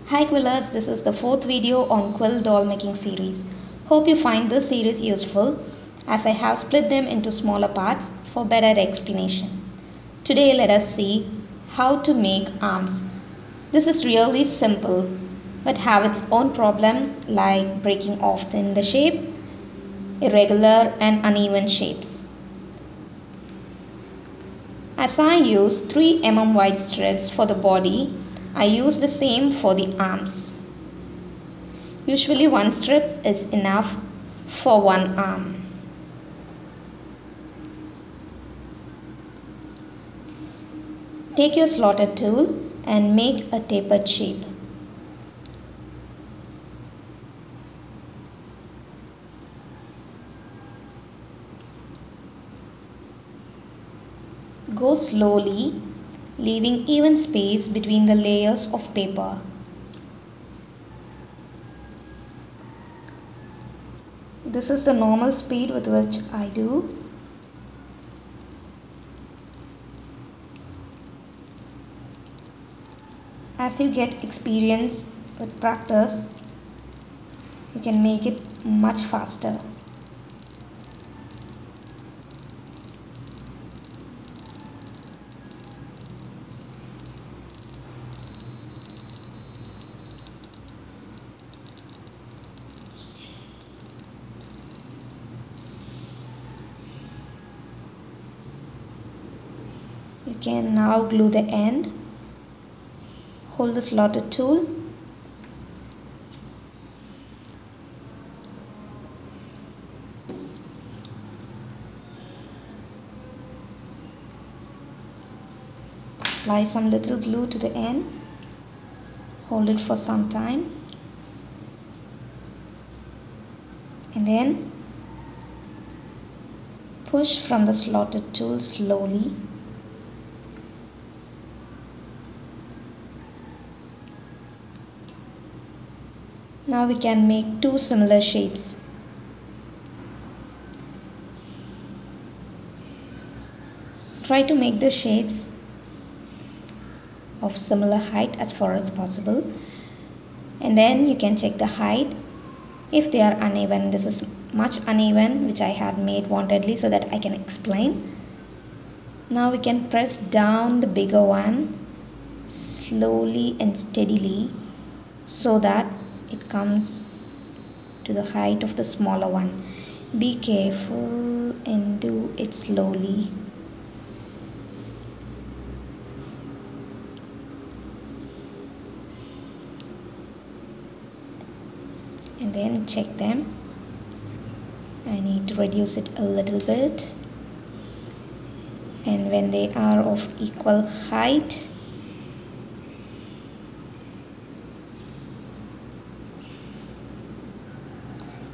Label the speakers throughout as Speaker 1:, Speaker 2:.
Speaker 1: Hi Quillers, this is the fourth video on Quill doll making series. Hope you find this series useful as I have split them into smaller parts for better explanation. Today let us see how to make arms. This is really simple but have its own problem like breaking off in the shape, irregular and uneven shapes. As I use 3 mm wide strips for the body, I use the same for the arms. Usually one strip is enough for one arm. Take your slotted tool and make a tapered shape. Go slowly, leaving even space between the layers of paper. This is the normal speed with which I do. As you get experience with practice, you can make it much faster. You can now glue the end. Hold the slotted tool. Apply some little glue to the end. Hold it for some time. And then push from the slotted tool slowly. Now we can make 2 similar shapes. Try to make the shapes of similar height as far as possible, and then you can check the height. If they are uneven, this is much uneven, which I had made wantedly so that I can explain. Now we can press down the bigger one slowly and steadily so that it comes to the height of the smaller one. Be careful and do it slowly. And then check them. I need to reduce it a little bit. And when they are of equal height,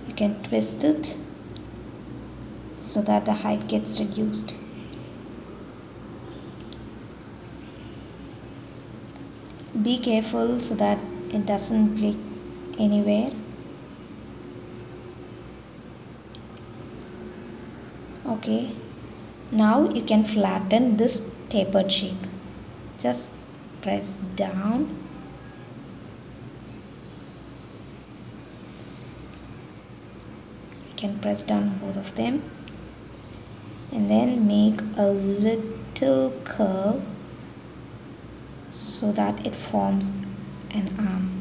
Speaker 1: you can twist it so that the height gets reduced. Be careful so that it doesn't break anywhere. Okay, now you can flatten this tapered shape. Just press down. You can press down both of them and then make a little curve so that it forms an arm.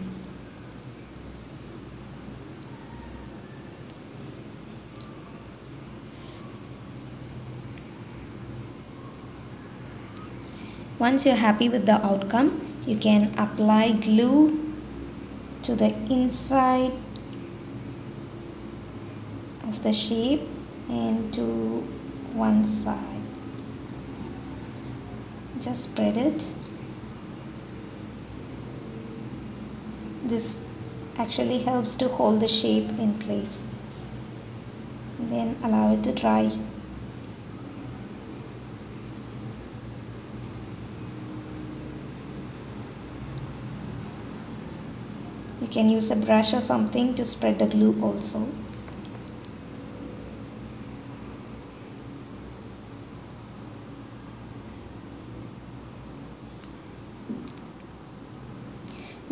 Speaker 1: Once you're happy with the outcome, you can apply glue to the inside of the shape and to one side. Just spread it. This actually helps to hold the shape in place. Then allow it to dry. You can use a brush or something to spread the glue also.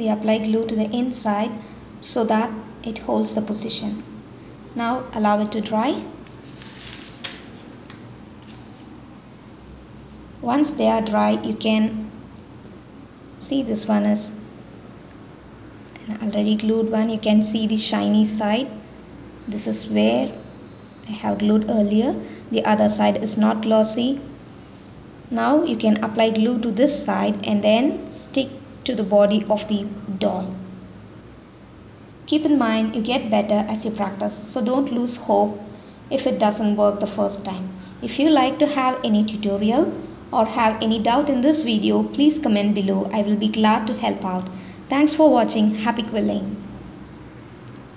Speaker 1: we apply glue to the inside so that it holds the position. Now allow it to dry. Once they are dry, you can see this one is an already glued one. You can see the shiny side. This is where I have glued earlier. The other side is not glossy. Now you can apply glue to this side and then stick to the body of the doll. Keep in mind, you get better as you practice, so don't lose hope if it doesn't work the first time. If you like to have any tutorial or have any doubt in this video, please comment below. I will be glad to help out. Thanks for watching. Happy quilling!